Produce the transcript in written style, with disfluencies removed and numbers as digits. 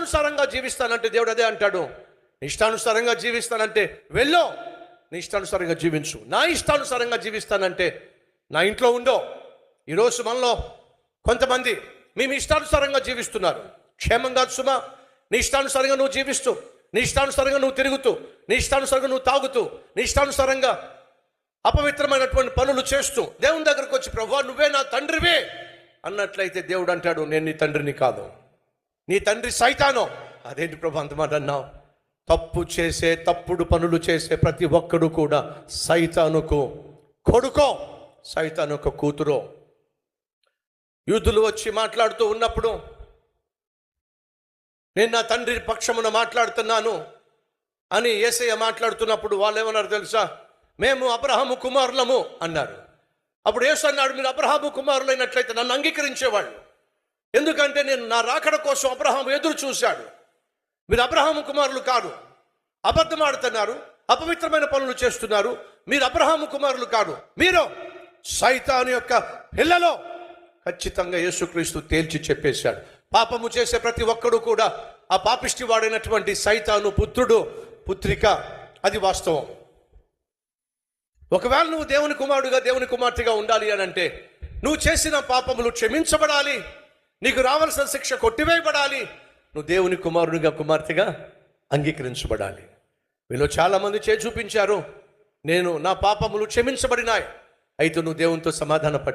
ఇష్టానుసారంగా జీవిస్తానంటే దేవుడు అదే అంటాడు, నీ ఇష్టానుసారంగా జీవిస్తానంటే వెళ్ళు, నీ ఇష్టానుసారంగా జీవించు. నా ఇష్టానుసారంగా జీవిస్తానంటే నా ఇంట్లో ఉండో. ఈరోజు మనలో కొంతమంది మేము ఇష్టానుసారంగా జీవిస్తున్నారు. క్షేమం కాదు సుమా. నీ ఇష్టానుసారంగా నువ్వు జీవిస్తూ, నీ ఇష్టానుసారంగా నువ్వు తిరుగుతూ, నీ ఇష్టానుసారంగా నువ్వు తాగుతూ, నీ ఇష్టానుసారంగా అపవిత్రమైనటువంటి పనులు చేస్తూ దేవుని దగ్గరకు వచ్చి ప్రభువా నువ్వే నా తండ్రివే అన్నట్లయితే దేవుడు అంటాడు, నేను నీ తండ్రిని కాదు, నీ తండ్రి సైతాను. అదేంటి ప్రభు అంత మాట అన్నావు? తప్పు చేసే, తప్పుడు పనులు చేసే ప్రతి ఒక్కడు కూడా సైతానుకు కొడుకో, సైతానుకు కూతురో. యూదులు వచ్చి మాట్లాడుతూ ఉన్నప్పుడు, నేను నా తండ్రి పక్షమున మాట్లాడుతున్నాను అని యేసయ్య మాట్లాడుతున్నప్పుడు వాళ్ళు ఏమన్నారు తెలుసా? మేము అబ్రహాము కుమారులము అన్నారు. అప్పుడు యేసు అన్నాడు, మీరు అబ్రహాము కుమారులైనట్లయితే నన్ను అంగీకరించేవాళ్ళు. ఎందుకంటే నేను నా రాకడ కోసం అబ్రహాము ఎదురు చూశాడు. మీరు అబ్రహాము కుమారులు కాదు, అబద్ధం ఆడుతున్నారు, అపవిత్రమైన పనులు చేస్తున్నారు. మీరు అబ్రహాము కుమారులు కాదు, మీరు సైతాను యొక్క పిల్లలో. ఖచ్చితంగా యేసుక్రీస్తు తేల్చి చెప్పేశాడు. పాపము చేసే ప్రతి ఒక్కడు కూడా ఆ పాపిష్టి వాడైనటువంటి సైతాను పుత్రుడు, పుత్రిక. అది వాస్తవం. ఒకవేళ నువ్వు దేవుని కుమారుడుగా, దేవుని కుమార్తెగా ఉండాలి అని అంటే నువ్వు చేసిన పాపములు క్షమించబడాలి, నీకు రావాల్సిన శిక్ష కొట్టివేయబడాలి, నువ్వు దేవుని కుమారుడిగా, కుమార్తెగా అంగీకరించబడాలి. వీళ్ళు చాలామంది చూపించారు, నేను నా పాపములు క్షమించబడినాయి, అయితే నువ్వు దేవునితో సమాధాన పడ్డా.